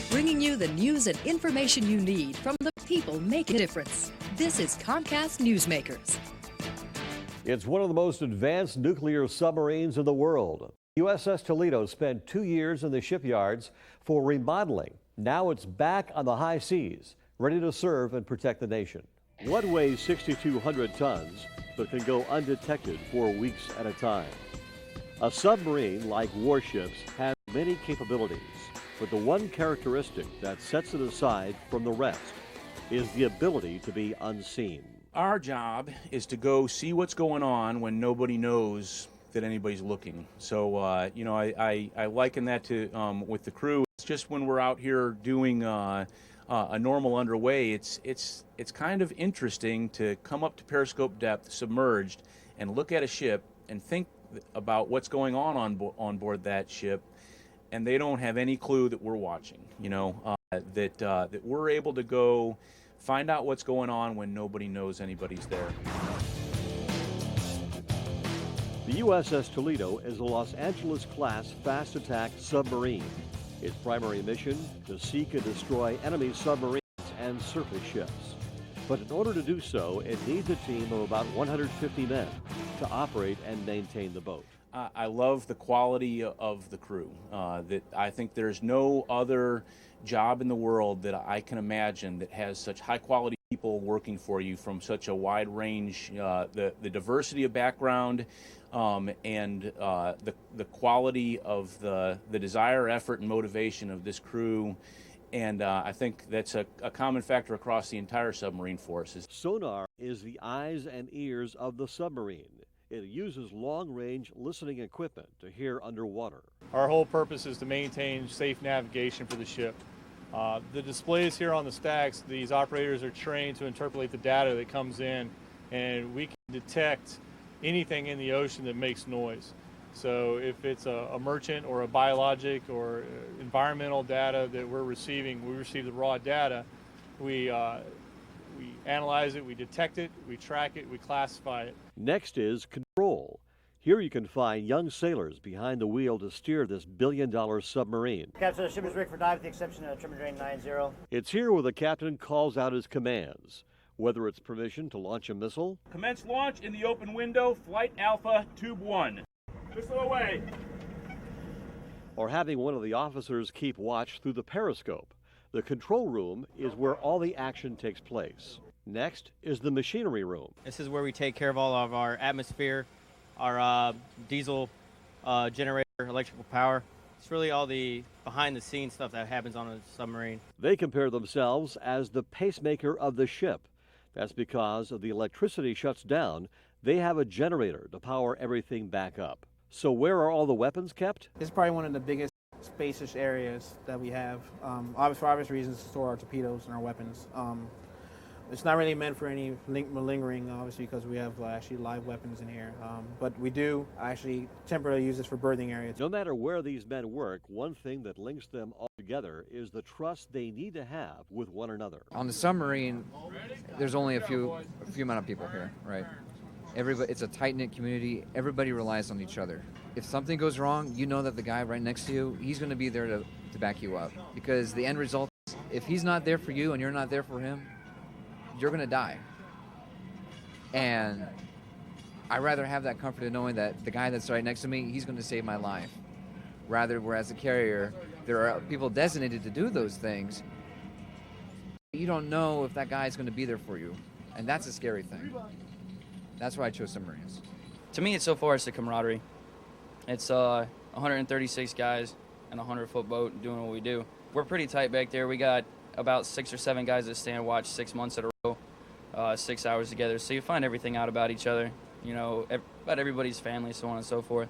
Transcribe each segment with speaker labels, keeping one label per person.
Speaker 1: Bringing you the news and information you need from the people making a difference. This is Comcast Newsmakers.
Speaker 2: It's one of the most advanced nuclear submarines in the world. USS Toledo spent 2 years in the shipyards for remodeling. Now it's back on the high seas, ready to serve and protect the nation. One weighs 6,200 tons, but can go undetected for weeks at a time. A submarine, like warships, has many capabilities, but the one characteristic that sets it aside from the rest is the ability to be unseen.
Speaker 3: Our job is to go see what's going on when nobody knows that anybody's looking. So, I liken that to with the crew. It's just when we're out here doing a normal underway, it's kind of interesting to come up to periscope depth, submerged, and look at a ship and think about what's going on board that ship, and they don't have any clue that we're watching. That we're able to go find out what's going on when nobody knows anybody's there.
Speaker 2: The USS Toledo is a Los Angeles-class fast attack submarine. Its primary mission, to seek and destroy enemy submarines and surface ships. But in order to do so, it needs a team of about 150 men to operate and maintain the boat.
Speaker 3: I love the quality of the crew. That I think there's no other job in the world that I can imagine that has such high quality people working for you from such a wide range, the diversity of background, and the quality of the desire, effort, and motivation of this crew. And I think that's a common factor across the entire submarine force.
Speaker 2: Sonar is the eyes and ears of the submarine. It uses long-range listening equipment to hear underwater.
Speaker 4: Our whole purpose is to maintain safe navigation for the ship. The displays here on the stacks, these operators are trained to interpolate the data that comes in, and we can detect anything in the ocean that makes noise. So if it's a merchant or a biologic or environmental data that we're receiving, we receive the raw data, we analyze it, we detect it, we track it, we classify it.
Speaker 2: Next is control. Here you can find young sailors behind the wheel to steer this billion-dollar submarine.
Speaker 5: Captain, the ship is rigged for dive with the exception of trim and drain 90.
Speaker 2: It's here where the captain calls out his commands, whether it's permission to launch a missile.
Speaker 3: Commence launch in the open window, Flight Alpha, Tube 1. Missile away.
Speaker 2: Or having one of the officers keep watch through the periscope. The control room is where all the action takes place. Next is the machinery room.
Speaker 6: This is where we take care of all of our atmosphere, our diesel generator, electrical power. It's really all the behind-the-scenes stuff that happens on a submarine.
Speaker 2: They compare themselves as the pacemaker of the ship. That's because if the electricity shuts down, they have a generator to power everything back up. So where are all the weapons kept?
Speaker 7: This is probably one of the biggest spacious areas that we have. For obvious reasons, to store our torpedoes and our weapons. It's not really meant for any malingering, obviously, because we have actually live weapons in here. But we do actually temporarily use this for berthing areas.
Speaker 2: No matter where these men work, one thing that links them all together is the trust they need to have with one another.
Speaker 8: On the submarine, there's only a few amount of people here, right? It's a tight-knit community. Everybody relies on each other. If something goes wrong, you know that the guy right next to you, he's going to be there to back you up. Because the end result is, if he's not there for you and you're not there for him, you're going to die. And I'd rather have that comfort of knowing that the guy that's right next to me, he's going to save my life. Whereas a carrier, there are people designated to do those things. You don't know if that guy's going to be there for you. And that's a scary thing. That's why I chose submarines.
Speaker 9: To me, so far, it's the camaraderie. It's 136 guys in a 100-foot boat doing what we do. We're pretty tight back there. We got about 6 or 7 guys that stay and watch 6 months at a row, 6 hours together. So you find everything out about each other, about everybody's family, so on and so forth.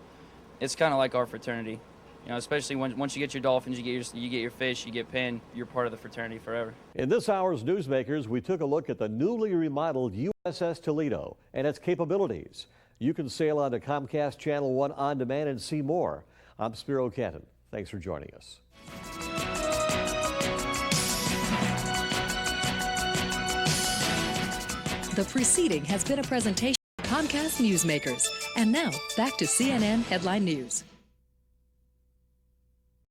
Speaker 9: It's kind of like our fraternity. Especially once you get your dolphins, you get your fish, you get pinned, you're part of the fraternity forever.
Speaker 2: In this hour's Newsmakers, we took a look at the newly remodeled USS Toledo and its capabilities. You can sail on to Comcast Channel 1 on demand and see more. I'm Spiro Canton. Thanks for joining us.
Speaker 1: The preceding has been a presentation of Comcast Newsmakers. And now, back to CNN Headline News.